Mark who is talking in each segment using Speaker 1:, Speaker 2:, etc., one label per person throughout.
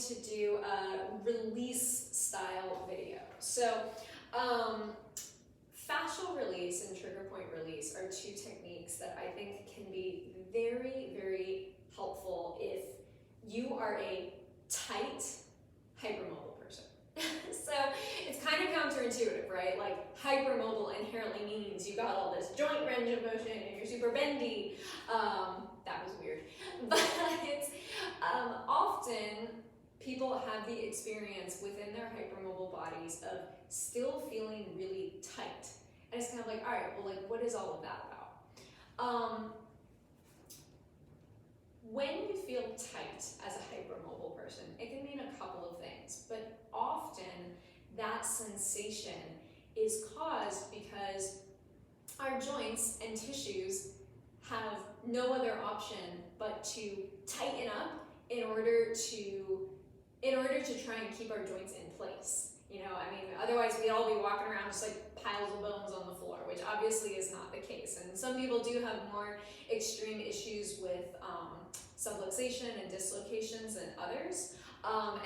Speaker 1: to do a release style video. So fascial release and trigger point release are two techniques that I think can be very, very helpful if you are a tight, hypermobile person. So it's kind of counterintuitive, right? Like hypermobile inherently means you got all this joint range of motion and you're super bendy. That was weird. But often people have the experience within their hypermobile bodies of still feeling really tight. And it's kind of like, all right, well, like, what is all of that about? When you feel tight as a hypermobile person, it can mean a couple of things, but often that sensation is caused because our joints and tissues have no other option but to tighten up in order to try and keep our joints in place. You know, I mean, otherwise we'd all be walking around just like piles of bones on the floor, which obviously is not the case. And some people do have more extreme issues with subluxation and dislocations than others.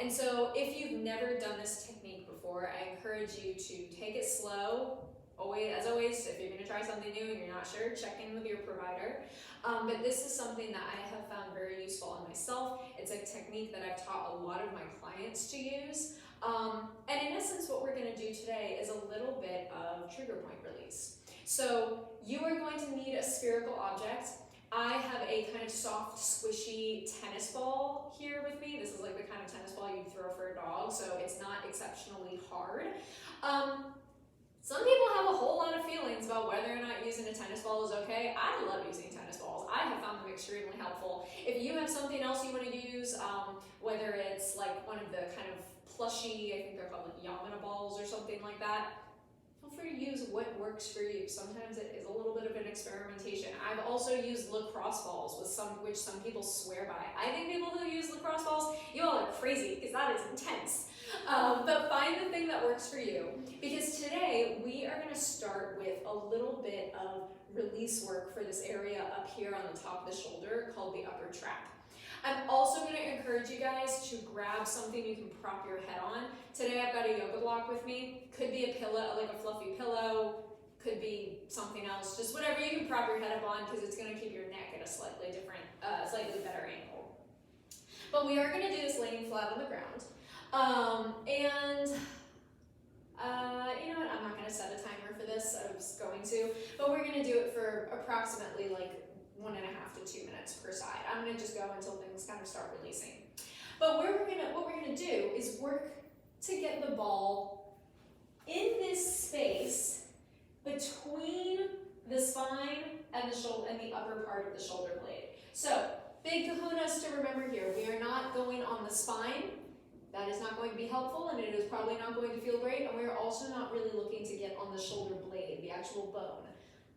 Speaker 1: And so if you've never done this technique before, I encourage you to take it slow. As always, if you're going to try something new and you're not sure, check in with your provider. But this is something that I have found very useful in myself. It's a technique that I've taught a lot of my clients to use. And in essence, what we're going to do today is a little bit of trigger point release. So you are going to need a spherical object. I have a kind of soft, squishy tennis ball here with me. This is like the kind of tennis ball you'd throw for a dog, so it's not exceptionally hard. Some people have a whole lot of feelings about whether or not using a tennis ball is okay. I love using tennis balls. I have found them extremely helpful. If you have something else you want to use, whether it's like one of the kind of plushy, I think they're called like Yamana balls or something like that, feel free to use what works for you. Sometimes it is a little bit of an experimentation. I've also used lacrosse balls, which some people swear by. I think people who use lacrosse balls, you all are crazy because that is intense. But find the thing that works for you. Because today we are going to start with a little bit of release work for this area up here on the top of the shoulder called the upper trap. I'm also going to encourage you guys to grab something you can prop your head on. Today I've got a yoga block with me. Could be a pillow, like a fluffy pillow, could be something else, just whatever you can prop your head up on because it's going to keep your neck at a slightly better angle. But we are going to do this laying flat on the ground. You know what, I'm not going to set a timer for this, I was going to, but we're going to do it for approximately like 1.5 to 2 minutes per side. I'm going to just go until things kind of start releasing. But what we're going to do is work to get the ball in this space between the spine and the shoulder and the upper part of the shoulder blade. So, big kahunas to remember here. We are not going on the spine. That is not going to be helpful, and it is probably not going to feel great, and we're also not really looking to get on the shoulder blade, the actual bone.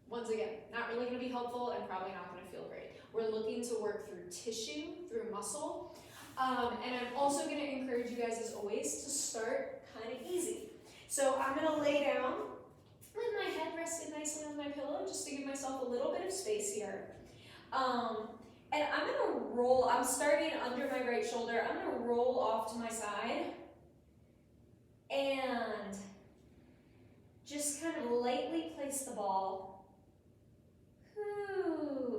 Speaker 1: Once again, not really going to be helpful and probably not going to feel great. We're looking to work through tissue, through muscle, and I'm also going to encourage you guys, as always, to start kind of easy. So I'm going to lay down with my head rested nicely on my pillow, just to give myself a little bit of space here. And I'm going to roll, I'm starting under my right shoulder, I'm going to roll off to my side and just kind of lightly place the ball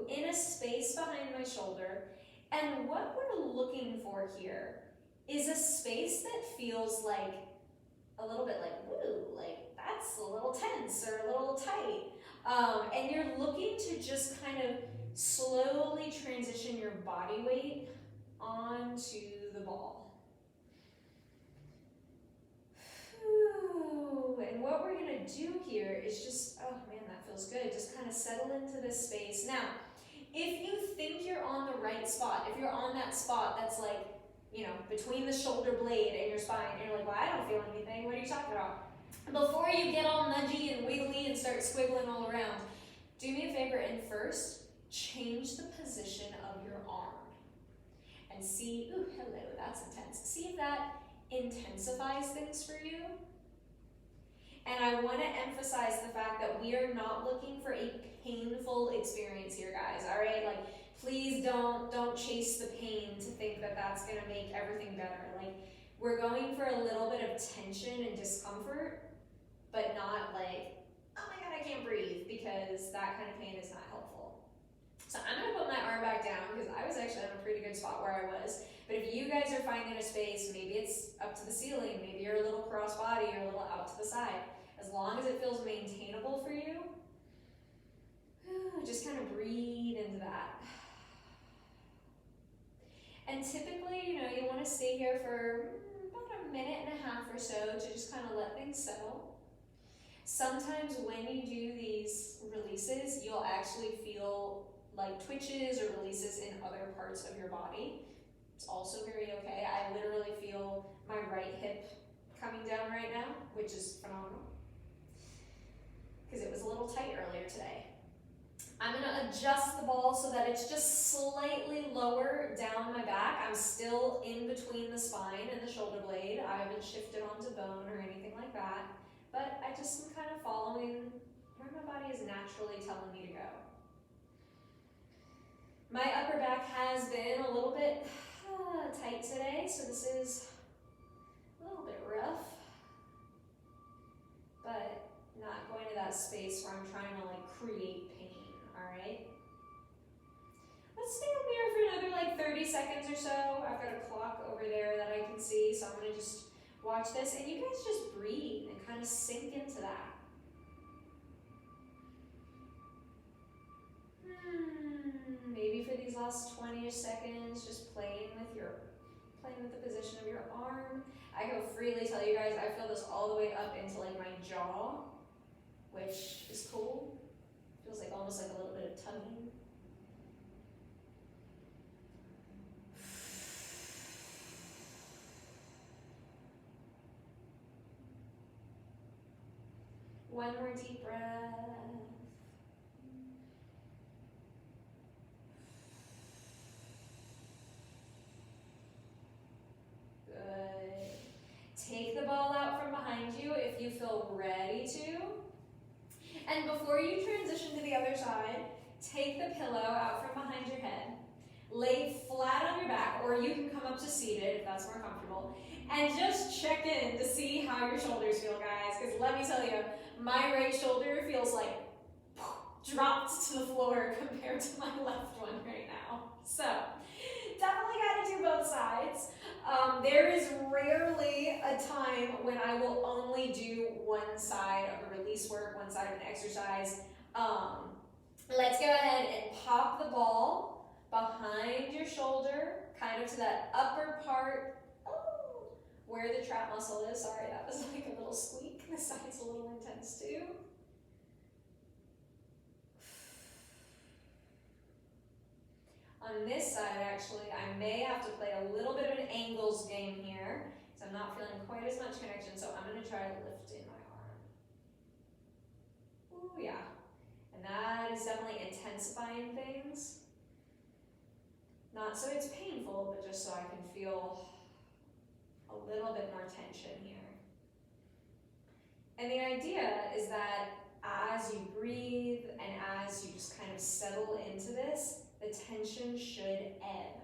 Speaker 1: in a space behind my shoulder. And what we're looking for here is a space that feels like a little bit like, woo, like that's a little tense or a little tight. And you're looking to just kind of slowly transition your body weight onto the ball. And what we're going to do here is just, oh man, that feels good. Just kind of settle into this space. Now, if you think you're on the right spot, if you're on that spot that's like, you know, between the shoulder blade and your spine, you're like, well, I don't feel anything. What are you talking about? Before you get all nudgy and wiggly and start squiggling all around, do me a favor and first, change the position of your arm. And see, ooh, hello, that's intense. See if that intensifies things for you. And I want to emphasize the fact that we are not looking for a painful experience here, guys, all right? Like, please don't chase the pain to think that that's gonna make everything better. Like, we're going for a little bit of tension and discomfort, but not like, oh my god, I can't breathe, because that kind of pain is not helpful. So I'm gonna put my arm back down because I was actually in a pretty good spot where I was. But if you guys are finding a space, maybe it's up to the ceiling, maybe you're a little cross-body or a little out to the side, as long as it feels maintainable for you, just kind of breathe into that. And typically, you want to stay here for about a minute and a half or so to just kind of let things settle. Sometimes when you do these releases, you'll actually feel like twitches or releases in other parts of your body. It's also very okay. I literally feel my right hip coming down right now, which is phenomenal, because it was a little tight earlier today. I'm gonna adjust the ball so that it's just slightly lower down my back. I'm still in between the spine and the shoulder blade. I haven't shifted onto bone or anything like that, but I just am kind of following where my body is naturally telling me to go. My upper back has been a little bit tight today, so this is a little bit rough, but not going to that space where I'm trying to like create pain. Alright, let's stay up here for another like 30 seconds or so. I've got a clock over there that I can see, so I'm going to just watch this, and you guys just breathe and kind of sink into that. Maybe for these last 20-ish seconds, just playing with the position of your arm. I go freely tell you guys, I feel this all the way up into like my jaw, which is cool. Feels like almost like a little bit of tugging. One more deep breath. Good. Take the ball out from behind you if you feel ready to. And before you transition to the other side, take the pillow out from behind your head, lay flat on your back, or you can come up to seated if that's more comfortable, and just check in to see how your shoulders feel, guys, because let me tell you, my right shoulder feels like dropped to the floor compared to my left one right now. So, definitely got to do both sides. There is rarely a time when I will only do one side of a release work, one side of an exercise. Let's go ahead and pop the ball behind your shoulder, kind of to that upper part, where the trap muscle is. Sorry, that was like a little squeak. This side's a little intense too. On this side, actually, I may have to play a little bit of an angles game here, so I'm not feeling quite as much connection, so I'm going to try to lift in my arm. Ooh, yeah. And that is definitely intensifying things. Not so it's painful, but just so I can feel a little bit more tension here. And the idea is that as you breathe and as you just kind of settle into this, the tension should ebb.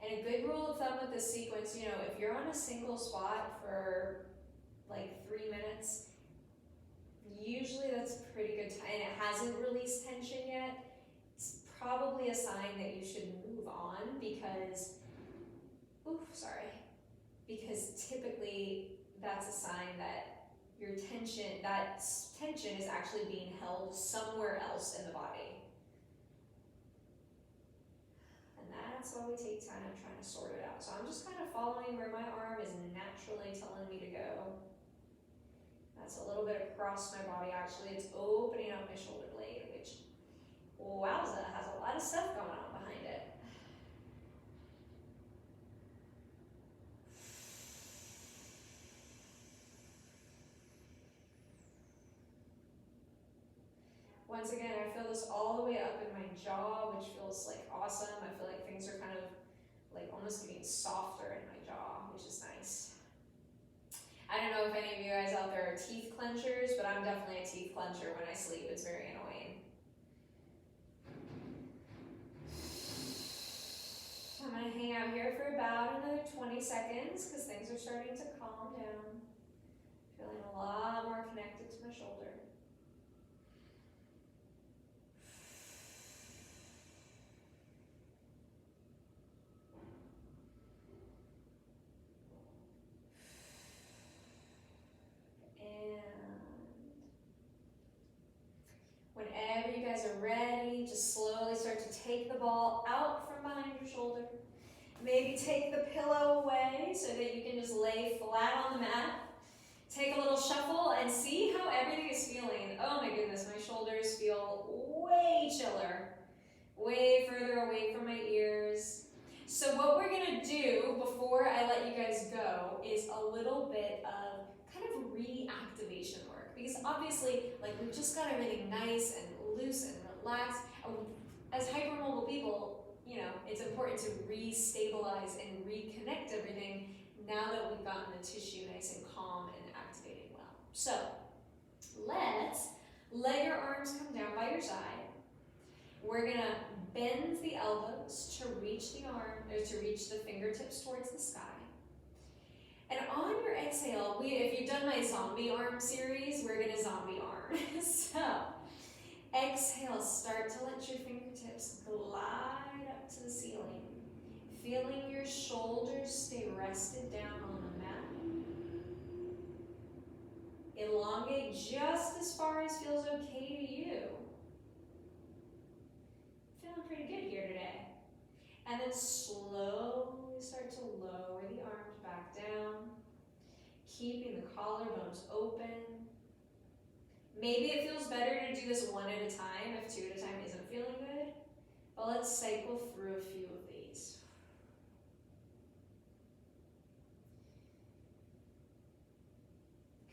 Speaker 1: And a good rule of thumb with this sequence, if you're on a single spot for like 3 minutes, usually that's a pretty good time, and it hasn't released tension yet, it's probably a sign that you should move on because typically that's a sign that your tension is actually being held somewhere else in the body. And that's why we take time trying to sort it out. So I'm just kind of following where my arm is naturally telling me to go. That's a little bit across my body, actually. It's opening up my shoulder blade, which, wowza, has a lot of stuff going on behind it. Once again, I feel this all the way up in my jaw, which feels like awesome. I feel like things are kind of like almost getting softer in my jaw, which is nice. I don't know if any of you guys out there are teeth clenchers, but I'm definitely a teeth clencher when I sleep. It's very annoying. here for about another 20 seconds because things are starting to calm down. Feeling a lot more connected to my shoulder. Whenever you guys are ready, just slowly start to take the ball out from behind your shoulder. Maybe take the pillow away so that you can just lay flat on the mat. Take a little shuffle and see how everything is feeling. Oh my goodness, my shoulders feel way chiller, way further away from my ears. So what we're gonna do before I let you guys go is a little bit of kind of reactivation work. Because obviously, like, we've just got everything nice and loose and relaxed. As hypermobile people, you know, it's important to re-stabilize and reconnect everything now that we've gotten the tissue nice and calm and activating well. So let's let your arms come down by your side. We're gonna bend the elbows to reach the arm, or to reach the fingertips towards the sky. And on your exhale, if you've done my zombie arm series, we're gonna zombie arm. So exhale, start to let your fingertips glide up to the ceiling. Feeling your shoulders stay rested down on the mat. Elongate just as far as feels okay to you. Feeling pretty good here today. And then slowly start to lower the arms back down, keeping the collarbones open. Maybe it feels better to do this one at a time if two at a time isn't feeling good, but let's cycle through a few of these.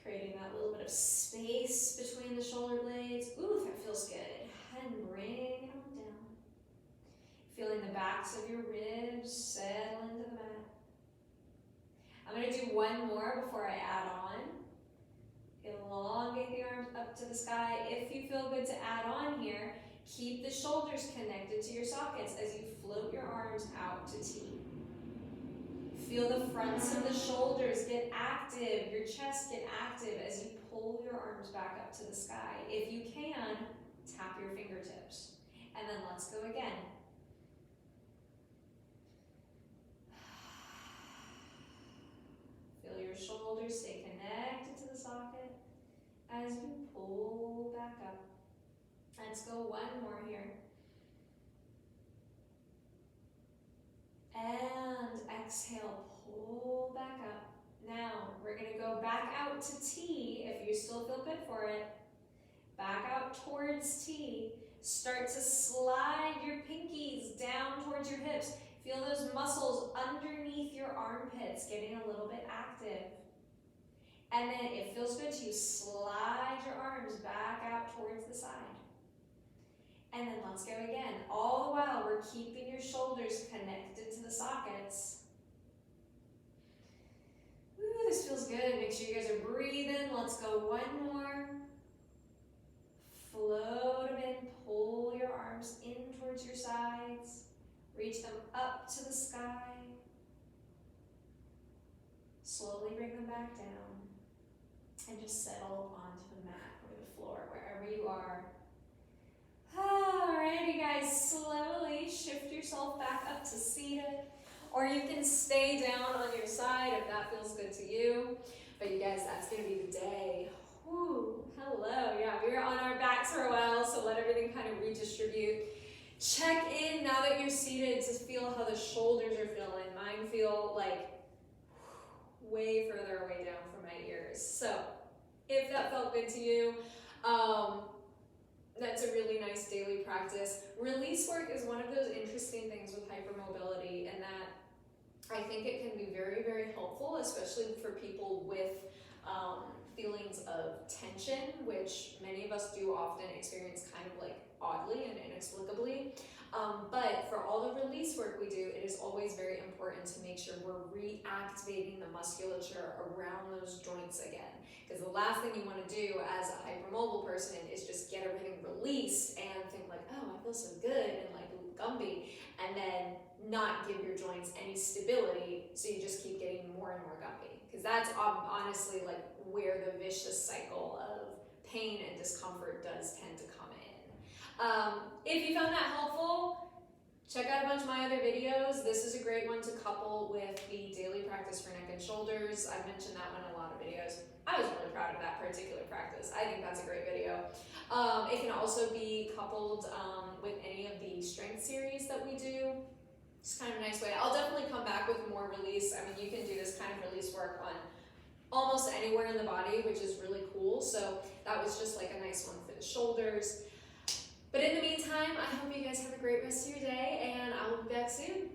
Speaker 1: Creating that little bit of space between the shoulder blades. Ooh, that feels good. And bring it on down. Feeling the backs of your ribs settle into the mat. I'm going to do one more before I add on. Elongate the arms up to the sky. If you feel good to add on here, keep the shoulders connected to your sockets as you float your arms out to T. Feel the fronts of the shoulders get active, your chest get active as you pull your arms back up to the sky. If you can, tap your fingertips. And then let's go again. Feel your shoulders stay connected to the socket as you pull back up. Let's go one more here. And exhale, pull back up. Now, we're gonna go back out to T if you still feel good for it. Back out towards T. Start to slide your pinkies down towards your hips. Feel those muscles underneath your armpits getting a little bit active. And then it feels good to slide your arms back out towards the side. And then let's go again. All the while, we're keeping your shoulders connected to the sockets. Ooh, this feels good. Make sure you guys are breathing. Let's go one more. Float them in. Pull your arms in towards your sides. Reach them up to the sky. Slowly bring them back down. And just settle onto the mat or the floor, wherever you are. Alrighty guys, slowly shift yourself back up to seated, or you can stay down on your side if that feels good to you. But you guys, that's gonna be the day. Whew, hello, yeah, we were on our backs for a while, so let everything kind of redistribute. Check in now that you're seated to feel how the shoulders are feeling. Mine feel like way further away down from my ears. So if that felt good to you, that's a really nice daily practice. Release work is one of those interesting things with hypermobility, and that I think it can be very, very helpful, especially for people with feelings of tension, which many of us do often experience kind of like oddly and inexplicably. But for all the release work we do, it is always very important to make sure we're reactivating the musculature around those joints again. Because the last thing you want to do as a hypermobile person is just get everything released and think like, oh, I feel so good and like Gumby, and then not give your joints any stability, so you just keep getting more and more gumpy. Because that's honestly like where the vicious cycle of pain and discomfort does tend to come in. If you found that helpful, check out a bunch of my other videos. This is a great one to couple with the daily practice for neck and shoulders. I've mentioned that one in a lot of videos. I was really proud of that particular practice. I think that's a great video. It can also be coupled with any of the strength series that we do. It's kind of a nice way. I'll definitely come back with more release. I mean, you can do this kind of release work on almost anywhere in the body, which is really cool. So that was just like a nice one for the shoulders. But in the meantime, I hope you guys have a great rest of your day, and I will be back soon.